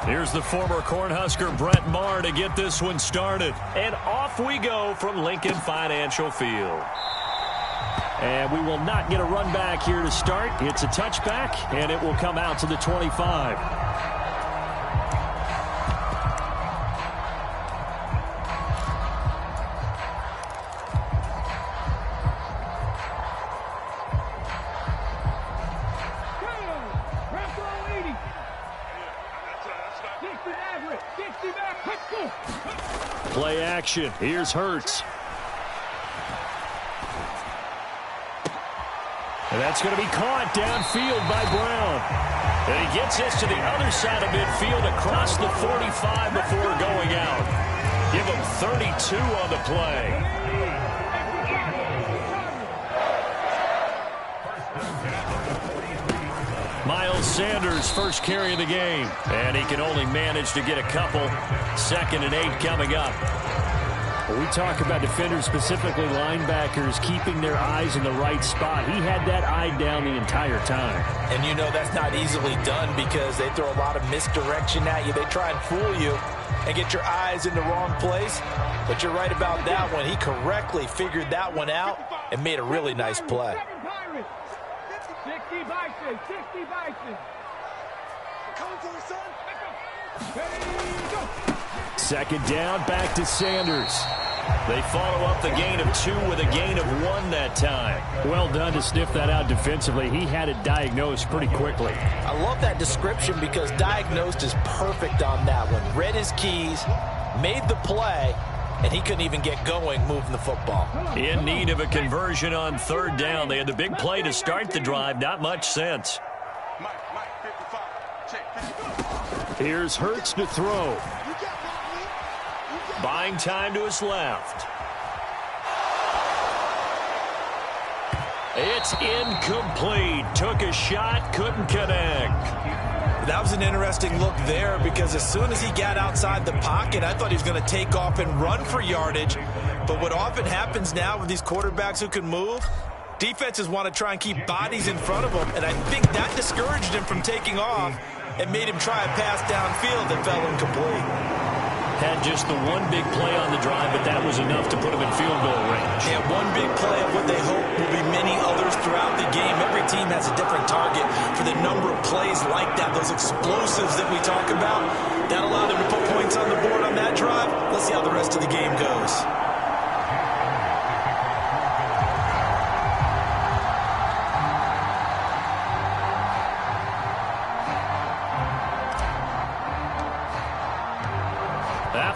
Here's the former Cornhusker Brett Maher to get this one started. And off we go from Lincoln Financial Field. And we will not get a run back here to start. It's a touchback, and it will come out to the 25. Play action. Here's Hurts. And that's going to be caught downfield by Brown. And he gets this to the other side of midfield across the 45 before going out. Give him 32 on the play. Miles Sanders first carry of the game. And he can only manage to get a couple. 2nd and 8 coming up. We talk about defenders, specifically linebackers, keeping their eyes in the right spot. He had that eye down the entire time. And you know that's not easily done because they throw a lot of misdirection at you. They try and fool you and get your eyes in the wrong place. But you're right about that one. He correctly figured that one out and made a really nice play. 60 Bison, 60 Bison. Come to the sun. Second down, back to Sanders. They follow up the gain of 2 with a gain of 1 that time. Well done to sniff that out defensively. He had it diagnosed pretty quickly. I love that description because diagnosed is perfect on that one. Read his keys, made the play, and he couldn't even get going moving the football. In need of a conversion on 3rd down. They had the big play to start the drive. Not much sense. Here's Hurts to throw. Buying time to his left. It's incomplete. Took a shot, couldn't connect. That was an interesting look there because as soon as he got outside the pocket, I thought he was going to take off and run for yardage. But what often happens now with these quarterbacks who can move, defenses want to try and keep bodies in front of them, and I think that discouraged him from taking off and made him try a pass downfield that fell incomplete. Had just the one big play on the drive, but that was enough to put him in field goal range. Yeah, one big play of what they hope will be many others throughout the game. Every team has a different target for the number of plays like that, those explosives that we talk about. That allowed them to put points on the board on that drive. Let's see how the rest of the game goes.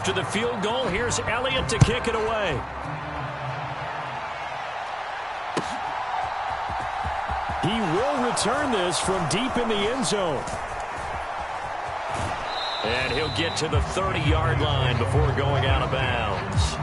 After the field goal, here's Elliott to kick it away. He will return this from deep in the end zone. And he'll get to the 30-yard line before going out of bounds.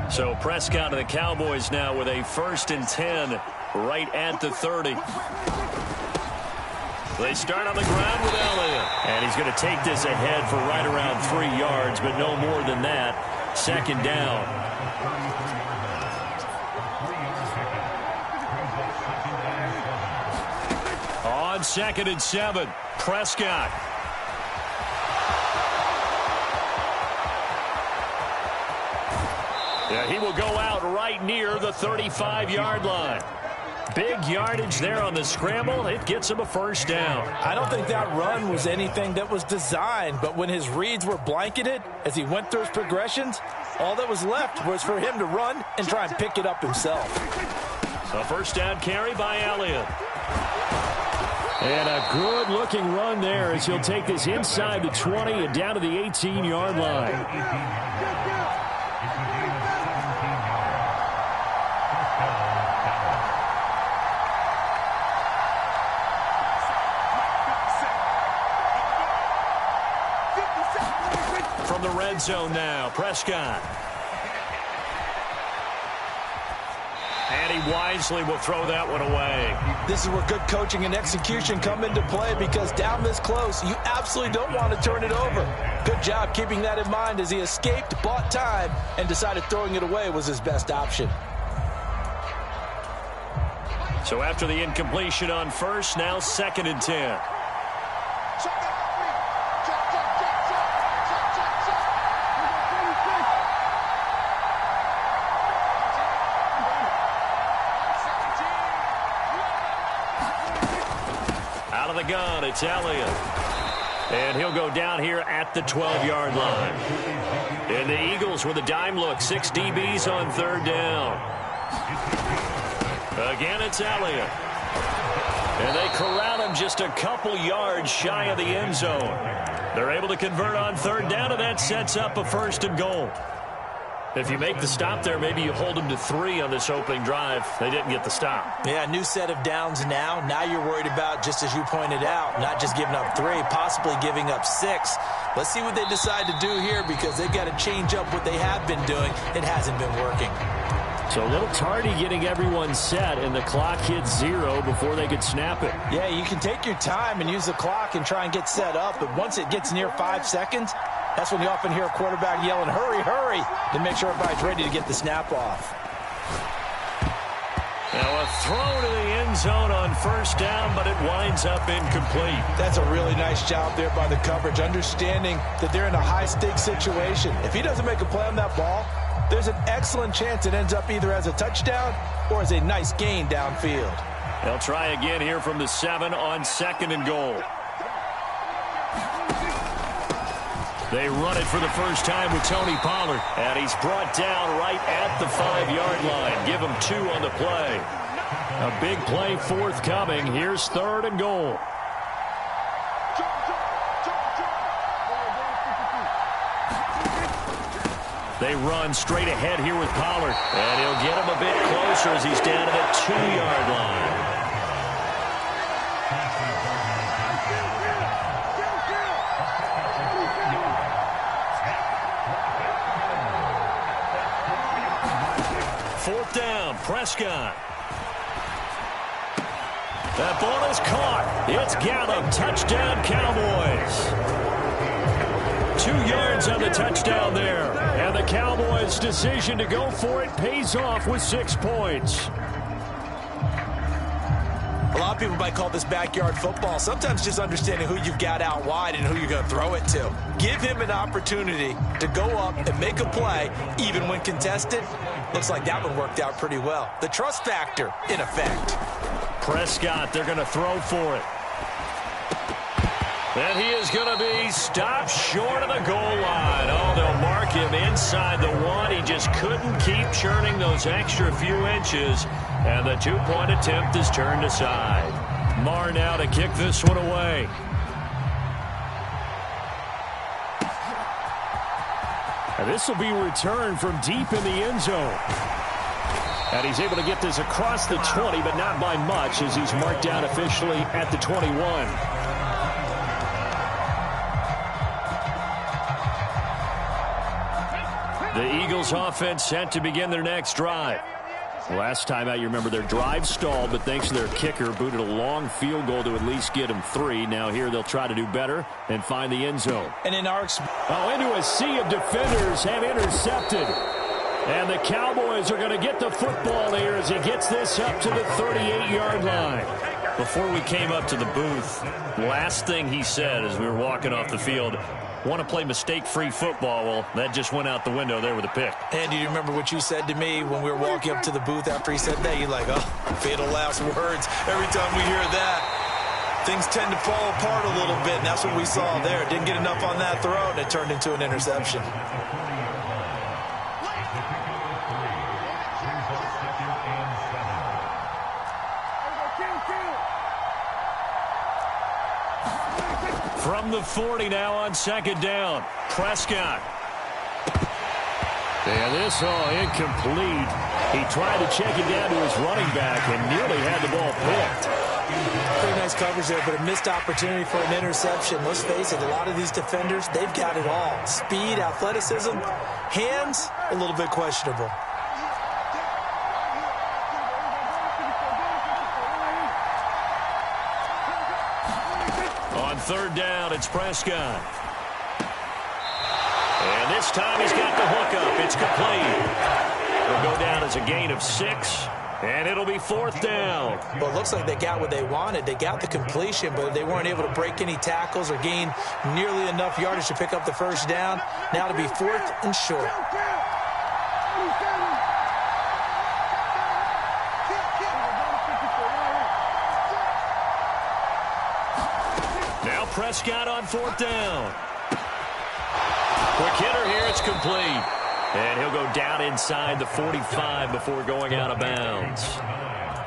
So Prescott and the Cowboys now with a 1st and 10 right at the 30. They start on the ground with Elliott. And he's going to take this ahead for right around 3 yards, but no more than that. 2nd down. On 2nd and 7, Prescott. Yeah, he will go out right near the 35-yard line. Big yardage there on the scramble. It gets him a 1st down. I don't think that run was anything that was designed, but when his reads were blanketed, as he went through his progressions, all that was left was for him to run and try and pick it up himself. A 1st down carry by Elliott. And a good-looking run there as he'll take this inside the 20 and down to the 18-yard line. From the red zone now, Prescott. And he wisely will throw that one away. This is where good coaching and execution come into play, because down this close, you absolutely don't want to turn it over. Good job keeping that in mind as he escaped, bought time, and decided throwing it away was his best option. So after the incompletion on first, now 2nd and 10. Out of the gun, it's Elliott. And he'll go down here at the 12-yard line. And the Eagles with a dime look, 6 DBs on 3rd down. Again, it's Elliott. And they corral him just a couple yards shy of the end zone. They're able to convert on 3rd down, and that sets up a 1st and goal. If you make the stop there, maybe you hold them to 3 on this opening drive. They didn't get the stop. Yeah, new set of downs now. Now you're worried about, just as you pointed out, not just giving up 3, possibly giving up 6. Let's see what they decide to do here, because they've got to change up what they have been doing. It hasn't been working. So a little tardy getting everyone set, and the clock hits 0 before they could snap it. Yeah, you can take your time and use the clock and try and get set up, but once it gets near 5 seconds, that's when you often hear a quarterback yelling, hurry, hurry, to make sure everybody's ready to get the snap off. Now a throw to the end zone on 1st down, but it winds up incomplete. That's a really nice job there by the coverage, understanding that they're in a high-stakes situation. If he doesn't make a play on that ball, there's an excellent chance it ends up either as a touchdown or as a nice gain downfield. They'll try again here from the 7 on 2nd and goal. They run it for the first time with Tony Pollard. And he's brought down right at the 5-yard line. Give him 2 on the play. A big play forthcoming. Here's 3rd and goal. They run straight ahead here with Pollard. And he'll get him a bit closer as he's down to the 2-yard line. Fourth down, Prescott. That ball is caught. It's Gallup. Touchdown, Cowboys. 2 yards on the touchdown there. And the Cowboys' decision to go for it pays off with 6 points. A lot of people might call this backyard football. Sometimes just understanding who you've got out wide and who you're going to throw it to. Give him an opportunity to go up and make a play, even when contested. Looks like that one worked out pretty well. The trust factor, in effect. Prescott, they're going to throw for it. And he is going to be stopped short of the goal line. Oh, they'll mark him inside the 1. He just couldn't keep churning those extra few inches. And the 2-point attempt is turned aside. Marr now to kick this one away. And this will be returned from deep in the end zone. And he's able to get this across the 20, but not by much, as he's marked down officially at the 21. The Eagles offense set to begin their next drive. Last time out, you remember their drive stalled, but thanks to their kicker, booted a long field goal to at least get them 3. Now here they'll try to do better and find the end zone. And in our into a sea of defenders have intercepted. And the Cowboys are going to get the football here as he gets this up to the 38-yard line. Before we came up to the booth, last thing he said as we were walking off the field, want to play mistake-free football. Well, that just went out the window there with a pick. And do you remember what you said to me when we were walking up to the booth after he said that? You're like, oh, fatal last words. Every time we hear that, things tend to fall apart a little bit, and that's what we saw there. Didn't get enough on that throw, and it turned into an interception. From the 40 now on 2nd down. Prescott. And this, incomplete. He tried to check it down to his running back and nearly had the ball picked. Pretty nice coverage there, but a missed opportunity for an interception. Let's face it, a lot of these defenders, they've got it all. Speed, athleticism, hands, a little bit questionable. third down, it's Prescott. And this time he's got the hookup. It's complete. It'll go down as a gain of 6, and it'll be fourth down. Well, it looks like they got what they wanted. They got the completion, but they weren't able to break any tackles or gain nearly enough yardage to pick up the first down. Now to be fourth and short. Now Prescott on fourth down. Quick hitter here, it's complete. And he'll go down inside the 45 before going out of bounds.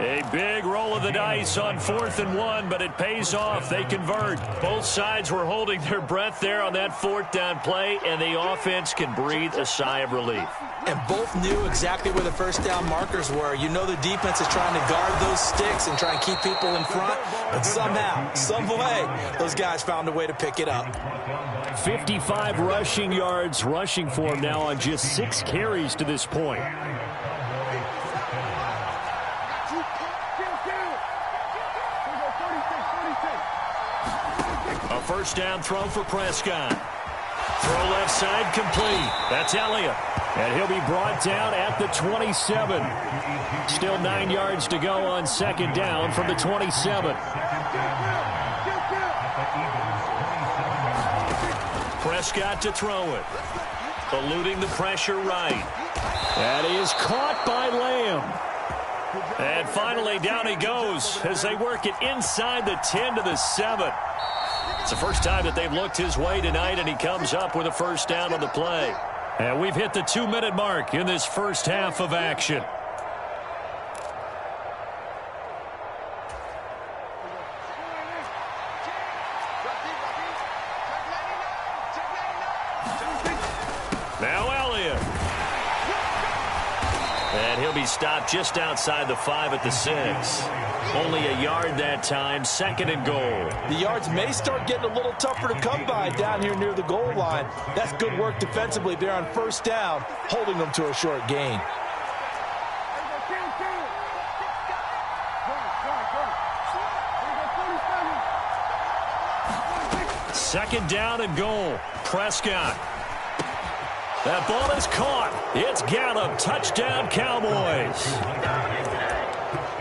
A big roll of the dice on 4th and 1, but it pays off. They convert. Both sides were holding their breath there on that fourth down play, and the offense can breathe a sigh of relief. And both knew exactly where the first down markers were. You know the defense is trying to guard those sticks and try and keep people in front, but somehow, some way, those guys found a way to pick it up. 55 rushing yards rushing for him now on just 6 carries to this point. A first down throw for Prescott. Throw left side complete. That's Elliott. And he'll be brought down at the 27. Still 9 yards to go on second down from the 27. Prescott to throw it. Eluding the pressure right. That is caught by Lamb. And finally down he goes as they work it inside the 10 to the 7. It's the first time that they've looked his way tonight, and he comes up with a first down on the play. And we've hit the 2-minute mark in this first half of action. Now Elliott. And he'll be stopped just outside the 5 at the 6. Only a yard that time, 2nd and goal. The yards may start getting a little tougher to come by down here near the goal line. That's good work defensively there on first down, holding them to a short gain. Second down and goal. Prescott. That ball is caught. It's Gallup. Touchdown, Cowboys.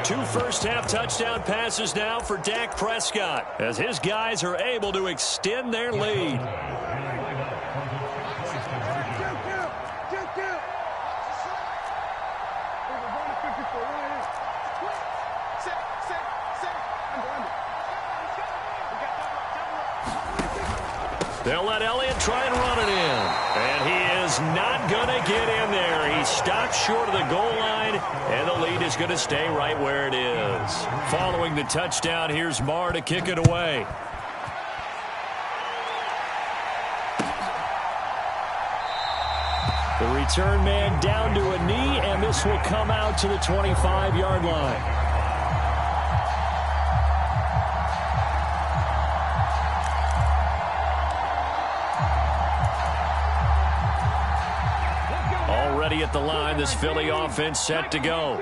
2 first-half touchdown passes now for Dak Prescott as his guys are able to extend their lead. They'll let Elliott try and run it in. And he is not going to get in there. He stopped short of the goal line, and the lead is going to stay right where it is. Following the touchdown, here's Marr to kick it away. The return man down to a knee, and this will come out to the 25-yard line. At the line, this Philly offense set to go.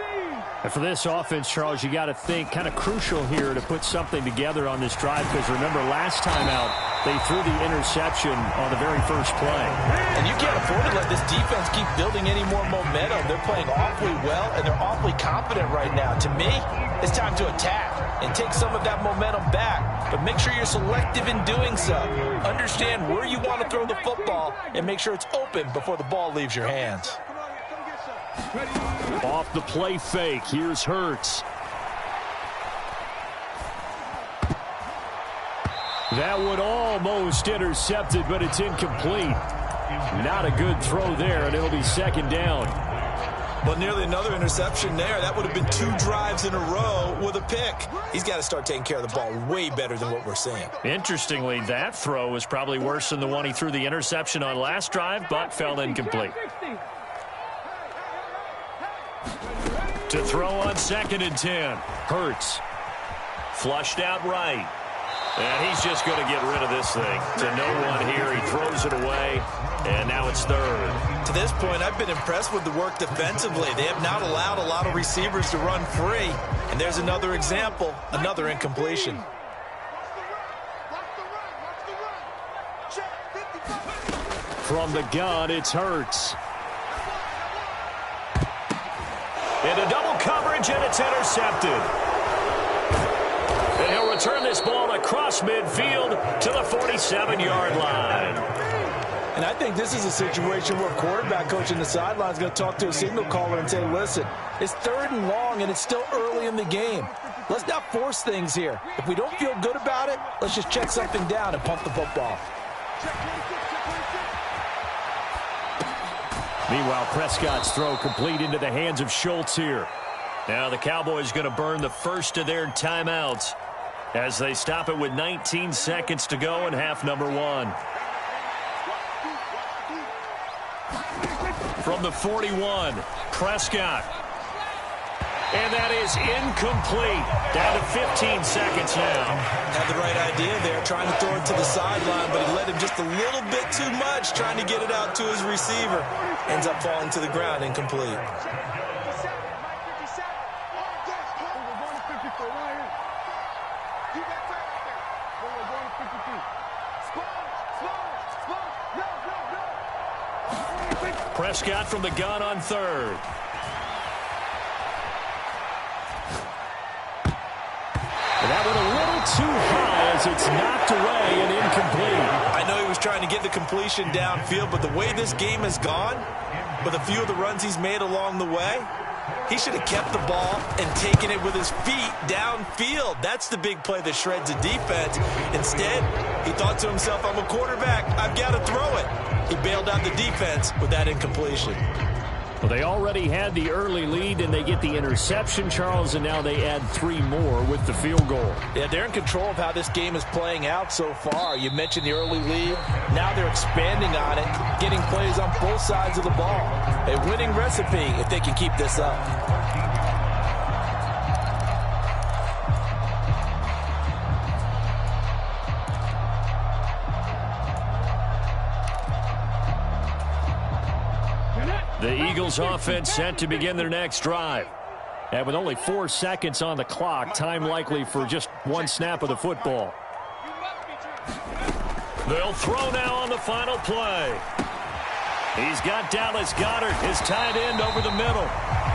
And for this offense, Charles, you got to think kind of crucial here to put something together on this drive, because remember last time out they threw the interception on the very first play. And you can't afford to let this defense keep building any more momentum. They're playing awfully well, and they're awfully confident right now. To me, it's time to attack and take some of that momentum back, but make sure you're selective in doing so. Understand where you want to throw the football and make sure it's open before the ball leaves your hands. Off the play fake, here's Hurts. That one almost intercepted, but it's incomplete. Not a good throw there, and it'll be second down. Well, nearly another interception there. That would have been 2 drives in a row with a pick. He's got to start taking care of the ball way better than what we're seeing. Interestingly, that throw was probably worse than the one he threw the interception on last drive, but fell incomplete. To throw on 2nd and 10. Hurts. Flushed out right. And he's just going to get rid of this thing. To no one here. He throws it away. And now it's 3rd. To this point, I've been impressed with the work defensively. They have not allowed a lot of receivers to run free. And there's another example. Another incompletion. From the gun, it's Hurts. Into double coverage, and it's intercepted. And he'll return this ball across midfield to the 47-yard line. And I think this is a situation where a quarterback coach in the sideline is going to talk to a signal caller and say, listen, it's 3rd and long, and it's still early in the game. Let's not force things here. If we don't feel good about it, let's just check something down and pump the football. Meanwhile, Prescott's throw complete into the hands of Schultz here. Now the Cowboys going to burn the first of their timeouts as they stop it with 19 seconds to go in half number 1. From the 41, Prescott. And that is incomplete. Down to 15 seconds now. Had the right idea there, trying to throw it to the sideline, but he let him just a little bit too much, trying to get it out to his receiver. Ends up falling to the ground, incomplete. Prescott from the gun on 3rd. And that went a little too high as it's knocked away and incomplete. I know he was trying to get the completion downfield, but the way this game has gone, with a few of the runs he's made along the way, he should have kept the ball and taken it with his feet downfield. That's the big play that shreds a defense. Instead, he thought to himself, I'm a quarterback. I've got to throw it. He bailed out the defense with that incompletion. Well, they already had the early lead, and they get the interception, Charles, and now they add 3 more with the field goal. Yeah, they're in control of how this game is playing out so far. You mentioned the early lead. Now they're expanding on it, getting plays on both sides of the ball. A winning recipe if they can keep this up. The Eagles offense set to begin their next drive. And with only 4 seconds on the clock, time likely for just 1 snap of the football. They'll throw now on the final play. He's got Dallas Goedert, his tight end, over the middle.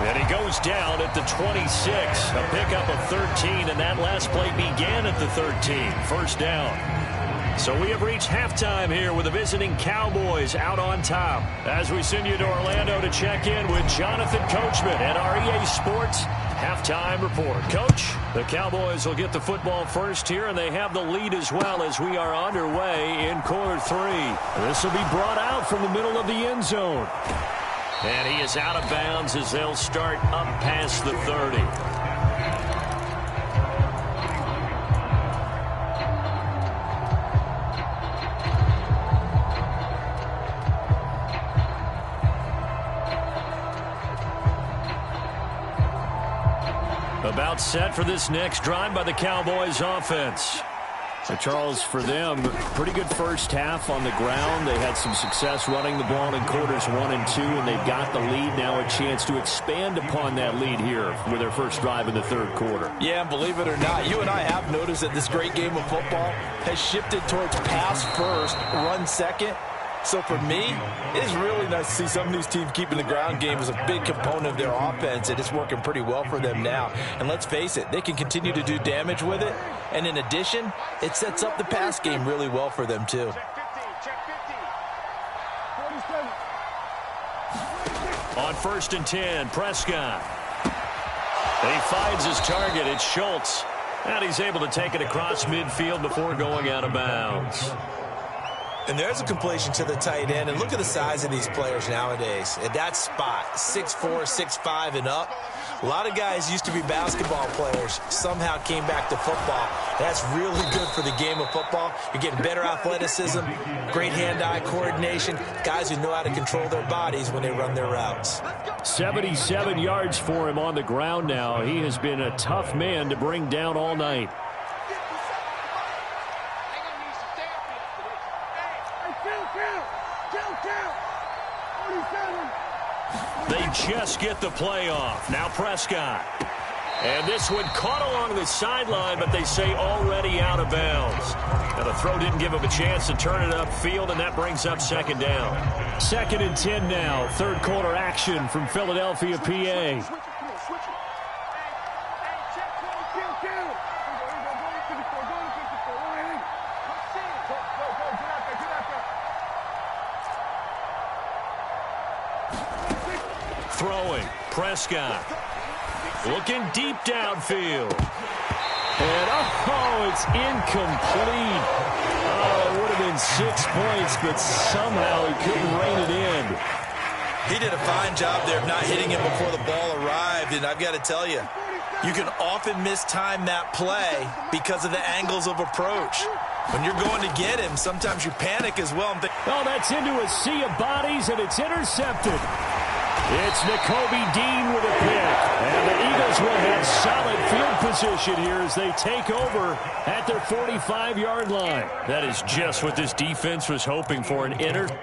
And he goes down at the 26. A pickup of 13, and that last play began at the 13. First down. So we have reached halftime here with the visiting Cowboys out on top. As we send you to Orlando to check in with Jonathan Coachman at our EA Sports halftime report. Coach, the Cowboys will get the football first here, and they have the lead as well as we are underway in quarter 3. This will be brought out from the middle of the end zone. And he is out of bounds as they'll start up past the 30. About set for this next drive by the Cowboys offense. So, Charles, for them, pretty good first half on the ground. They had some success running the ball in quarters 1 and 2, and they've got the lead now, a chance to expand upon that lead here with their first drive in the 3rd quarter. Yeah, and believe it or not, you and I have noticed that this great game of football has shifted towards pass first, run second. So for me, it is really nice to see some of these teams keeping the ground game as a big component of their offense, and it's working pretty well for them now. And let's face it, they can continue to do damage with it. And in addition, it sets up the pass game really well for them too. On 1st and 10, Prescott. He finds his target. It's Schultz. And he's able to take it across midfield before going out of bounds. And there's a completion to the tight end. And look at the size of these players nowadays. At that spot, 6'4", 6'5", and up. A lot of guys used to be basketball players, somehow came back to football. That's really good for the game of football. You're getting better athleticism, great hand-eye coordination, guys who know how to control their bodies when they run their routes. 77 yards for him on the ground now. He has been a tough man to bring down all night. They just get the play off. Now Prescott. And this one caught along the sideline, but they say already out of bounds. Now the throw didn't give him a chance to turn it upfield, and that brings up second down. 2nd and 10 now. Third quarter action from Philadelphia, PA. Throwing, Prescott. Looking deep downfield. And, it's incomplete. Oh, it would have been 6 points, but somehow he couldn't rein it in. He did a fine job there of not hitting him before the ball arrived, and I've got to tell you, you can often mistime that play because of the angles of approach. When you're going to get him, sometimes you panic as well. Oh, that's into a sea of bodies, and it's intercepted. It's Nakobe Dean with a pick. And the Eagles will have solid field position here as they take over at their 45-yard line. That is just what this defense was hoping for, an interception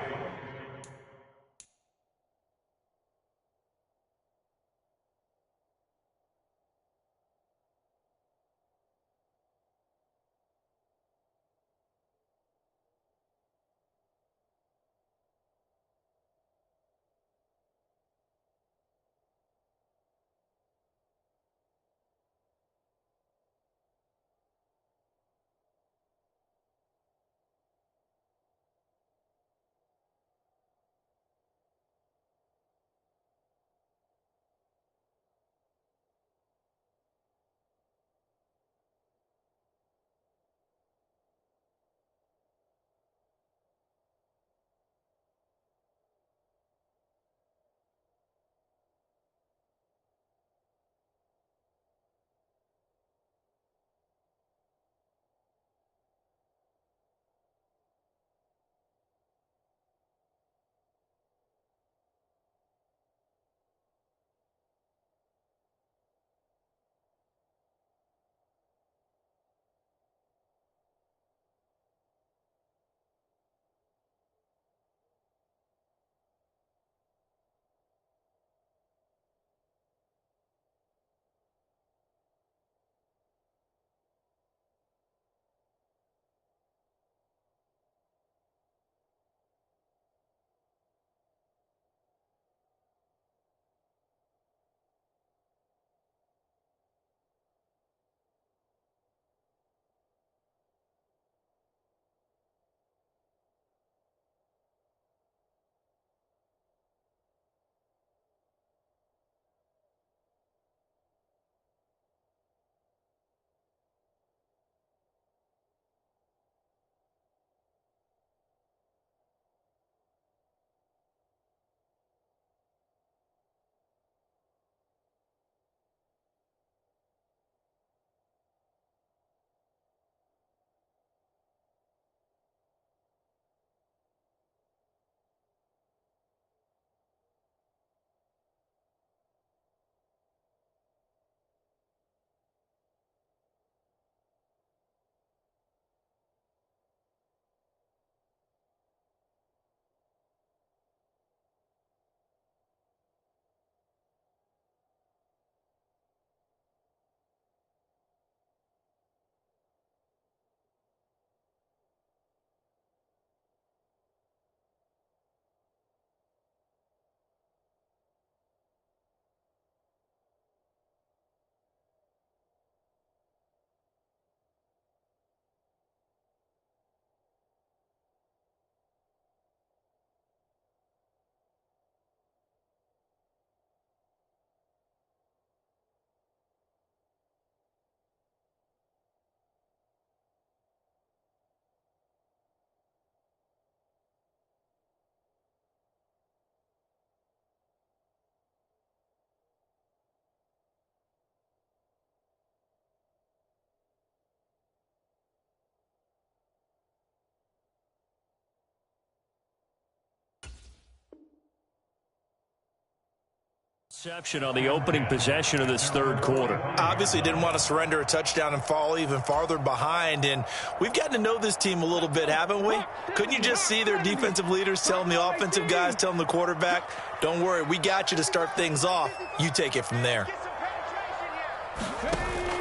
on the opening possession of this third quarter. Obviously didn't want to surrender a touchdown and fall even farther behind, and we've gotten to know this team a little bit, haven't we? Couldn't you just see their defensive leaders telling the offensive guys, telling the quarterback, don't worry, we got you to start things off. You take it from there.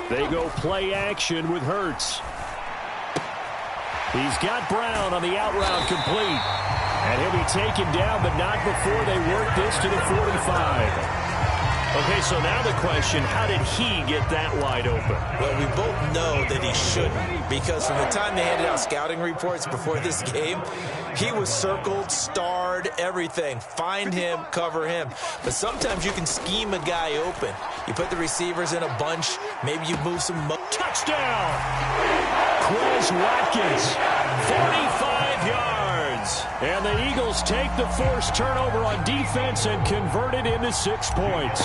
They go play action with Hurts. He's got Brown on the out route complete. And he'll be taken down, but not before they work this to the 45. Okay, so now the question, how did he get that wide open? Well, we both know that he shouldn't, because from the time they handed out scouting reports before this game, he was circled, starred, everything. Find him, cover him. But sometimes you can scheme a guy open. You put the receivers in a bunch, maybe you move some... Touchdown! Quez Watkins, 45 yards. And the Eagles take the forced turnover on defense and convert it into 6 points.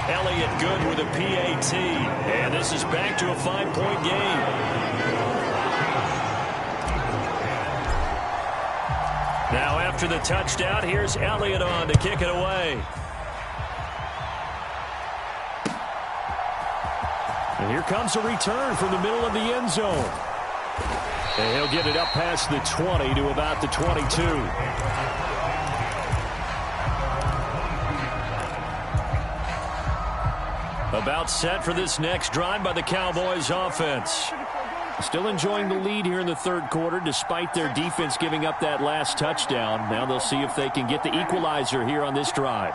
Elliott good with a PAT. And this is back to a 5-point game. Now after the touchdown, here's Elliott on to kick it away. And here comes a return from the middle of the end zone. And he'll get it up past the 20 to about the 22. About set for this next drive by the Cowboys offense. Still enjoying the lead here in the third quarter despite their defense giving up that last touchdown. Now they'll see if they can get the equalizer here on this drive.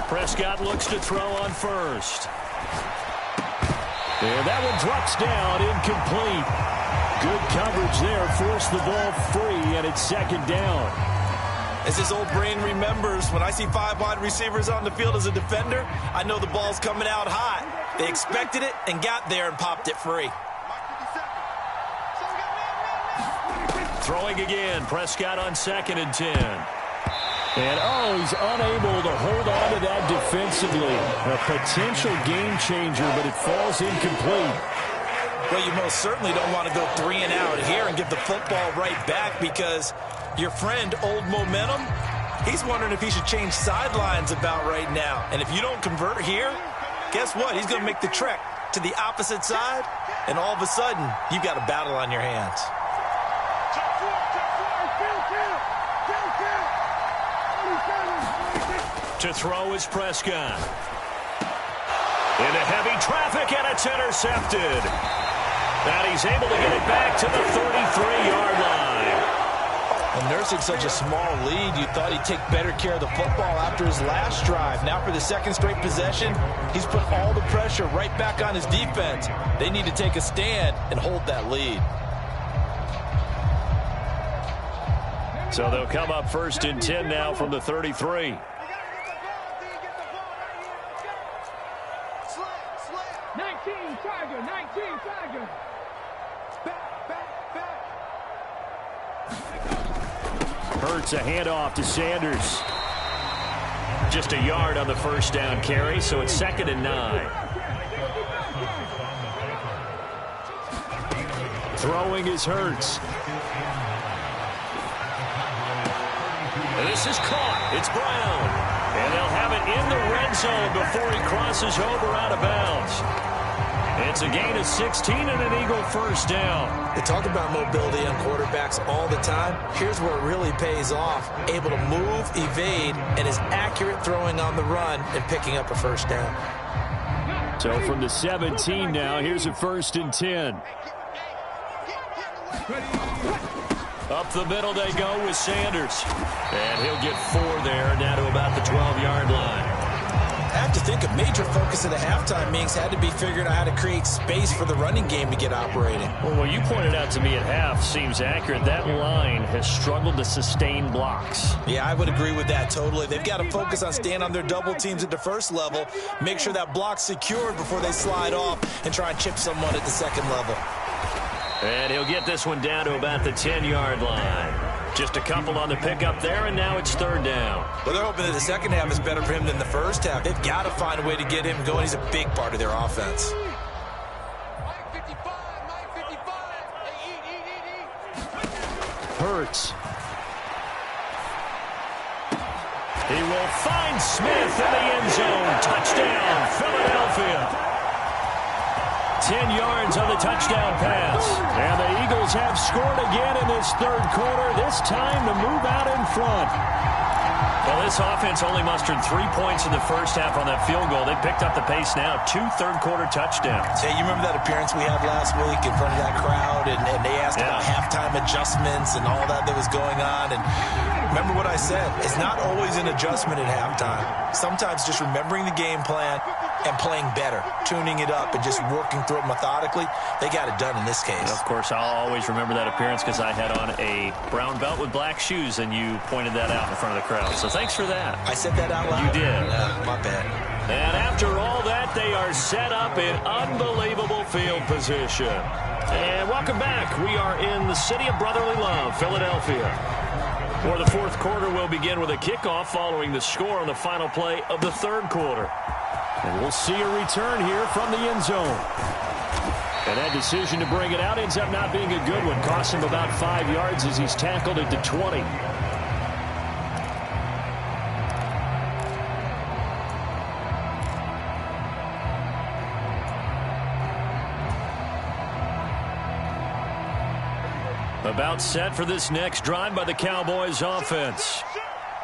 Prescott looks to throw on first. And that one drops down, incomplete. Good coverage there, forced the ball free, and it's second down. As his old brain remembers, when I see 5 wide receivers on the field as a defender, I know the ball's coming out hot. They expected it and got there and popped it free. Throwing again, Prescott on 2nd and 10. And, he's unable to hold on to that defensively. A potential game changer, but it falls incomplete. Well, you most certainly don't want to go 3 and out here and give the football right back, because your friend, Old Momentum, he's wondering if he should change sidelines about right now. And if you don't convert here, guess what? He's going to make the trek to the opposite side, and all of a sudden, you've got a battle on your hands. To throw is Prescott. Into heavy traffic, and it's intercepted. And he's able to get it back to the 33-yard line. And nursing such a small lead, you thought he'd take better care of the football after his last drive. Now for the second straight possession, he's put all the pressure right back on his defense. They need to take a stand and hold that lead. So they'll come up 1st and 10 now from the 33. 19 Tiger, 19 Tiger. Back. Hurts a handoff to Sanders. Just a yard on the first down carry, so it's 2nd and 9. Throwing is Hurts. And this is caught. It's Brown. And they'll have it in the red zone before he crosses over out of bounds. It's a gain of 16 and an Eagle first down. They talk about mobility on quarterbacks all the time. Here's where it really pays off. Able to move, evade, and is accurate throwing on the run and picking up a first down. So from the 17 now, here's a 1st and 10. Up the middle they go with Sanders. And he'll get 4 there, down to about the 12-yard line. I have to think a major focus of the halftime meetings had to be figuring out how to create space for the running game to get operating. Well, what you pointed out to me at half seems accurate. That line has struggled to sustain blocks. Yeah, I would agree with that totally. They've got to focus on staying on their double teams at the first level, make sure that block's secured before they slide off and try and chip someone at the second level. And he'll get this one down to about the 10-yard line. Just a couple on the pickup there, and now it's 3rd down. Well, they're hoping that the second half is better for him than the first half. They've got to find a way to get him going. He's a big part of their offense. Hurts. He will find Smith in the end zone. Touchdown, Philadelphia. 10 yards on the touchdown pass. And the Eagles have scored again in this third quarter, this time to move out in front. Well, this offense only mustered 3 points in the first half on that field goal. They picked up the pace now, 2 third-quarter touchdowns. Hey, you remember that appearance we had last week in front of that crowd, and they asked about halftime adjustments and all that was going on. And remember what I said, it's not always an adjustment at halftime. Sometimes just remembering the game plan and playing better, tuning it up and just working through it methodically. They got it done in this case. Of course, I'll always remember that appearance because I had on a brown belt with black shoes, and you pointed that out in front of the crowd. So thanks for that. I said that out loud? You did. My bad. And after all that, they are set up in unbelievable field position. And welcome back. We are in the city of brotherly love, Philadelphia. For the fourth quarter, we'll begin with a kickoff following the score on the final play of the third quarter. And we'll see a return here from the end zone. And that decision to bring it out ends up not being a good one. Costs him about 5 yards as he's tackled at the 20. About set for this next drive by the Cowboys offense.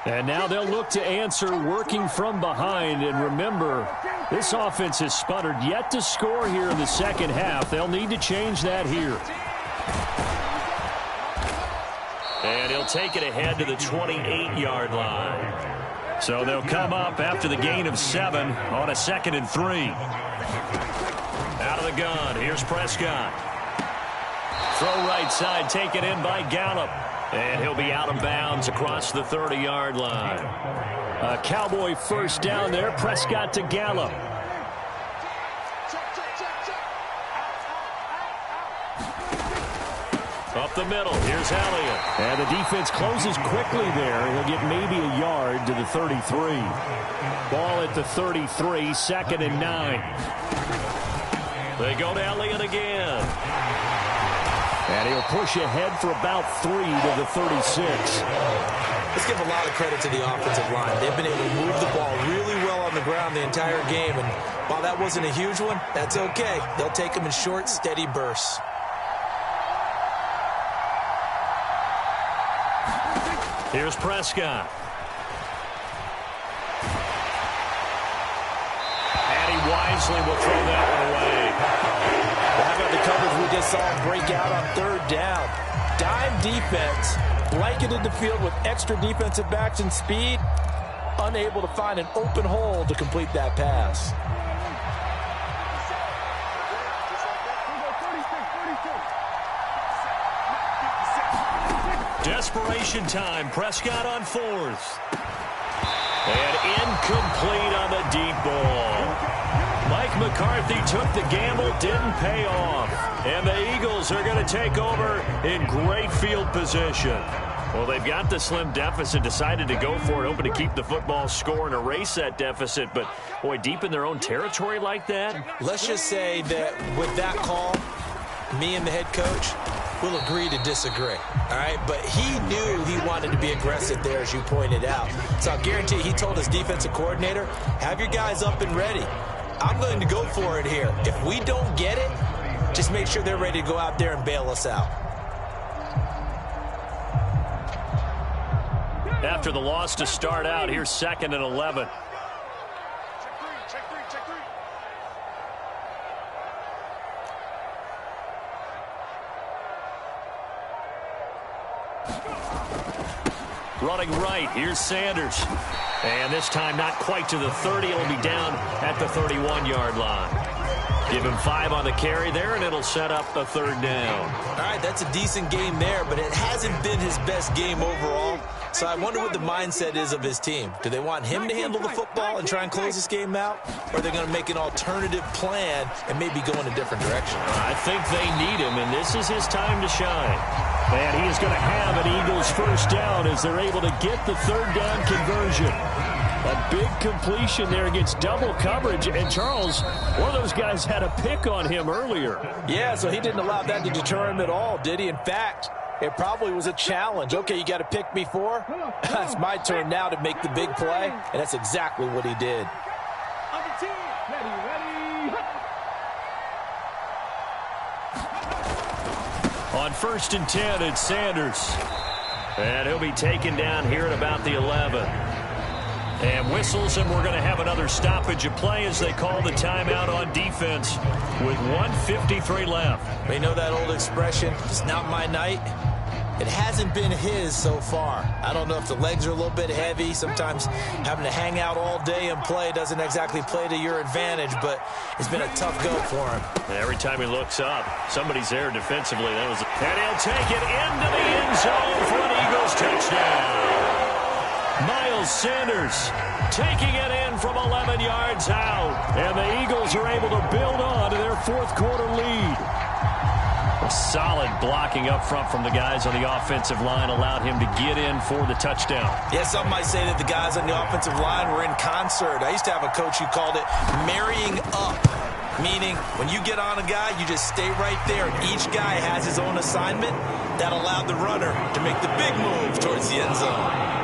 And now they'll look to answer working from behind. And remember, this offense has sputtered yet to score here in the second half. They'll need to change that here. And he'll take it ahead to the 28-yard line. So they'll come up after the gain of 7 on a 2nd and 3. Out of the gun, here's Prescott. Throw right side, taken in by Gallup. And he'll be out of bounds across the 30-yard line. A Cowboy first down there. Prescott to Gallup. Up the middle. Here's Elliott. And the defense closes quickly there. He'll get maybe a yard to the 33. Ball at the 33, 2nd and 9. They go to Elliott again. And he'll push ahead for about 3 to the 36. Let's give a lot of credit to the offensive line. They've been able to move the ball really well on the ground the entire game. And while that wasn't a huge one, that's okay. They'll take them in short, steady bursts. Here's Prescott. And he wisely will throw that one away. How about the coverage we just saw break out on third down? Dime defense, blanketed the field with extra defensive backs and speed, unable to find an open hole to complete that pass. Desperation time. Prescott on 4th. And incomplete on the deep ball. Mike McCarthy took the gamble, didn't pay off. And the Eagles are going to take over in great field position. Well, they've got the slim deficit, decided to go for it, hoping to keep the football score and erase that deficit. But, boy, deep in their own territory like that. Let's just say that with that call, me and the head coach will agree to disagree. All right, but he knew he wanted to be aggressive there, as you pointed out. So I'll guarantee he told his defensive coordinator, have your guys up and ready. I'm going to go for it here. If we don't get it, just make sure they're ready to go out there and bail us out. After the loss to start out, here's 2nd and 11. Running right, here's Sanders. And this time not quite to the 30. It'll be down at the 31-yard line. Give him 5 on the carry there, and it'll set up a 3rd down. All right, that's a decent game there, but it hasn't been his best game overall. So I wonder what the mindset is of his team. Do they want him to handle the football and try and close this game out? Or are they going to make an alternative plan and maybe go in a different direction? I think they need him, and this is his time to shine. And he is going to have an Eagles first down as they're able to get the 3rd down conversion. A big completion there against double coverage. And Charles, one of those guys had a pick on him earlier. Yeah, so he didn't allow that to deter him at all, did he? In fact, it probably was a challenge. Okay, you got to pick me 4? It's my turn now to make the big play. And that's exactly what he did. On 1st and 10, it's Sanders. And he'll be taken down here at about the 11. And whistles, and we're going to have another stoppage of play as they call the timeout on defense with 1:53 left. We know that old expression, it's not my night. It hasn't been his so far. I don't know if the legs are a little bit heavy. Sometimes having to hang out all day and play doesn't exactly play to your advantage, but it's been a tough go for him. Every time he looks up, somebody's there defensively. And he'll take it into the end zone for an Eagles touchdown. Miles Sanders taking it in from 11 yards out. And the Eagles are able to build on to their fourth quarter lead. A solid blocking up front from the guys on the offensive line allowed him to get in for the touchdown. Yeah, some might say that the guys on the offensive line were in concert. I used to have a coach who called it marrying up, meaning when you get on a guy, you just stay right there, and each guy has his own assignment. That allowed the runner to make the big move towards the end zone.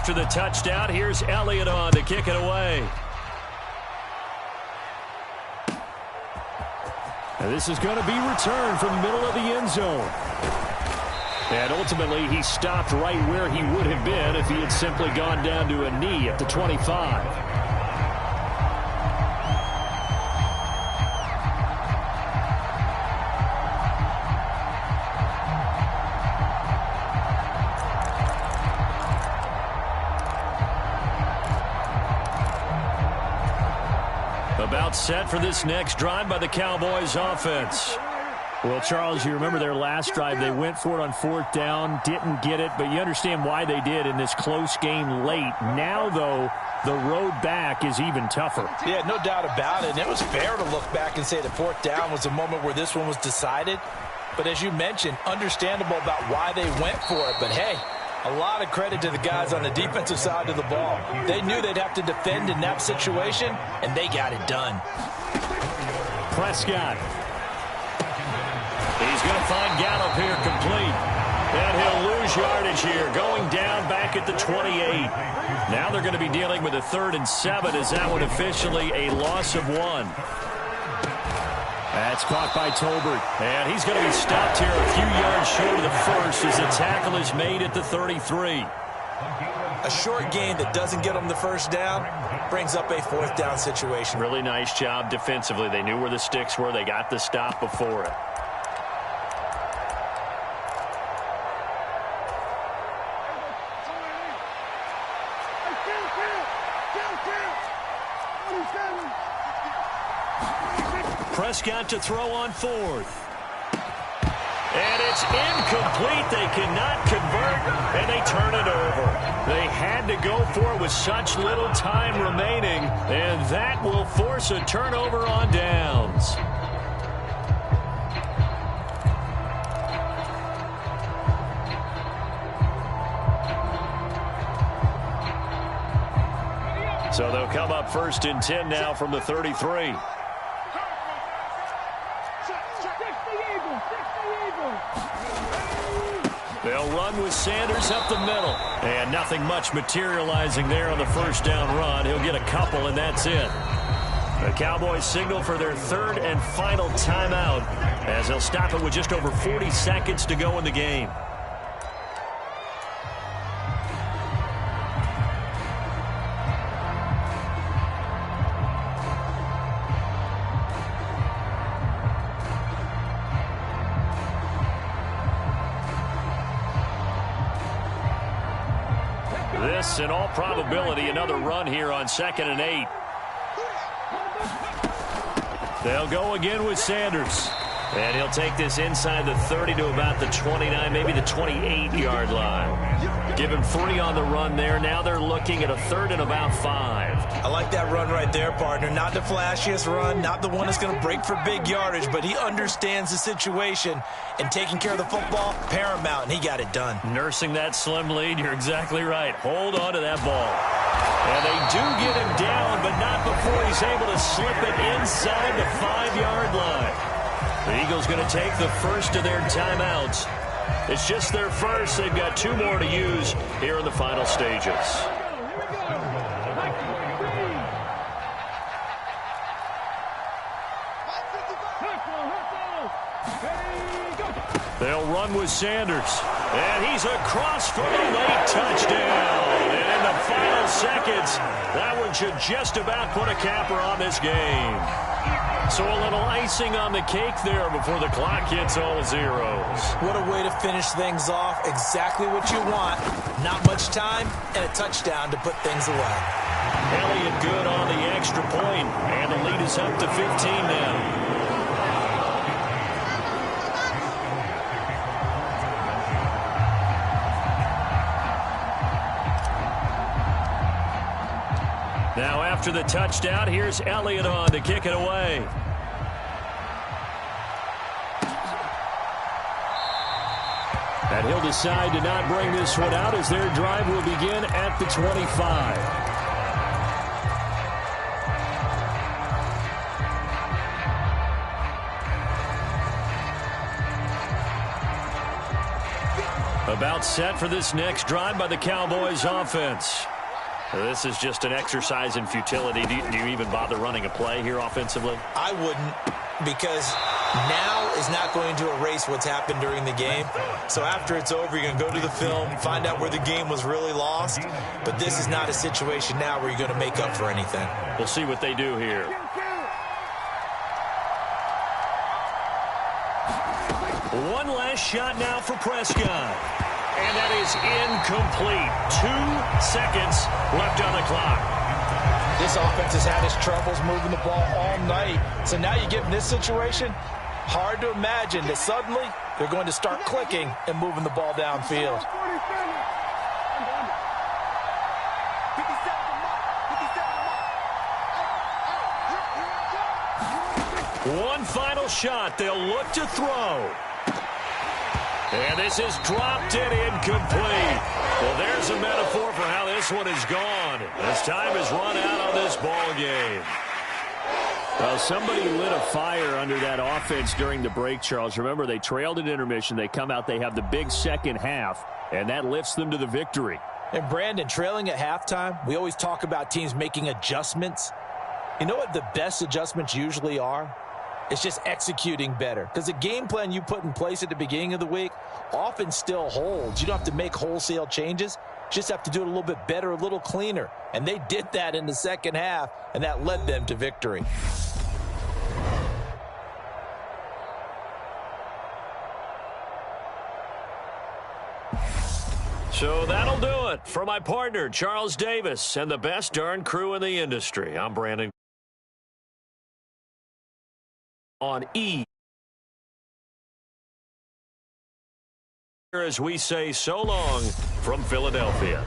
After the touchdown, here's Elliott on to kick it away. And this is going to be returned from the middle of the end zone. And ultimately, he stopped right where he would have been if he had simply gone down to a knee at the 25. About set for this next drive by the Cowboys offense. Well, Charles, you remember their last drive. They went for it on 4th down, didn't get it, but you understand why they did in this close game late. Now, though, the road back is even tougher. Yeah, no doubt about it. And it was fair to look back and say that 4th down was a moment where this one was decided. But as you mentioned, understandable about why they went for it. But, hey, a lot of credit to the guys on the defensive side of the ball. They knew they'd have to defend in that situation, and they got it done. Prescott. He's going to find Gallup here complete. And he'll lose yardage here, going down back at the 28. Now they're going to be dealing with a 3rd and 7 as that one officially a loss of 1. That's caught by Tolbert. And he's going to be stopped here a few yards short of the first as the tackle is made at the 33. A short gain that doesn't get them the first down brings up a 4th down situation. Really nice job defensively. They knew where the sticks were. They got the stop before it. Prescott to throw on 4th. And it's incomplete. They cannot convert, and they turn it over. They had to go for it with such little time remaining, and that will force a turnover on downs. So they'll come up 1st and 10 now from the 33. They'll run with Sanders up the middle. And nothing much materializing there on the 1st down run. He'll get a couple, and that's it. The Cowboys signal for their 3rd and final timeout as they'll stop it with just over 40 seconds to go in the game. This, in all probability, another run here on 2nd and 8. They'll go again with Sanders. And he'll take this inside the 30 to about the 29, maybe the 28-yard line. Give him 3 on the run there. Now they're looking at a 3rd and about 5. I like that run right there, partner. Not the flashiest run, not the one that's going to break for big yardage, but he understands the situation, and taking care of the football, paramount, and he got it done. Nursing that slim lead, you're exactly right. Hold on to that ball. And they do get him down, but not before he's able to slip it inside the 5-yard line. The Eagles going to take the first of their timeouts It's just their first. They've got 2 more to use here in the final stages. They'll run with Sanders. And he's across for the late touchdown. And in the final seconds, that one should just about put a capper on this game. So a little icing on the cake there before the clock hits all zeros. What a way to finish things off. Exactly what you want. Not much time and a touchdown to put things away. Elliott good on the extra point, and the lead is up to 15 now. Now after the touchdown, here's Elliott on to kick it away. And he'll decide to not bring this one out as their drive will begin at the 25. About set for this next drive by the Cowboys offense. This is just an exercise in futility. Do you even bother running a play here offensively? I wouldn't, because now is not going to erase what's happened during the game. So after it's over, you're going to go to the film, find out where the game was really lost. But this is not a situation now where you're going to make up for anything. We'll see what they do here. One last shot now for Prescott. And that is incomplete. 2 seconds left on the clock. This offense has had its troubles moving the ball all night. So now you get in this situation, hard to imagine that suddenly they're going to start clicking and moving the ball downfield. One final shot. They'll look to throw. And this is dropped and incomplete. Well, there's a metaphor for how this one is gone. As time has run out on this ball game. Well, somebody lit a fire under that offense during the break, Charles. Remember, they trailed at intermission. They come out, they have the big second half, and that lifts them to the victory. And, Brandon, trailing at halftime, we always talk about teams making adjustments. You know what the best adjustments usually are? It's just executing better. Because the game plan you put in place at the beginning of the week often still holds. You don't have to make wholesale changes. You just have to do it a little bit better, a little cleaner. And they did that in the second half, and that led them to victory. So that'll do it for my partner, Charles Davis, and the best darn crew in the industry. I'm Brandon. On E. As we say so long from Philadelphia.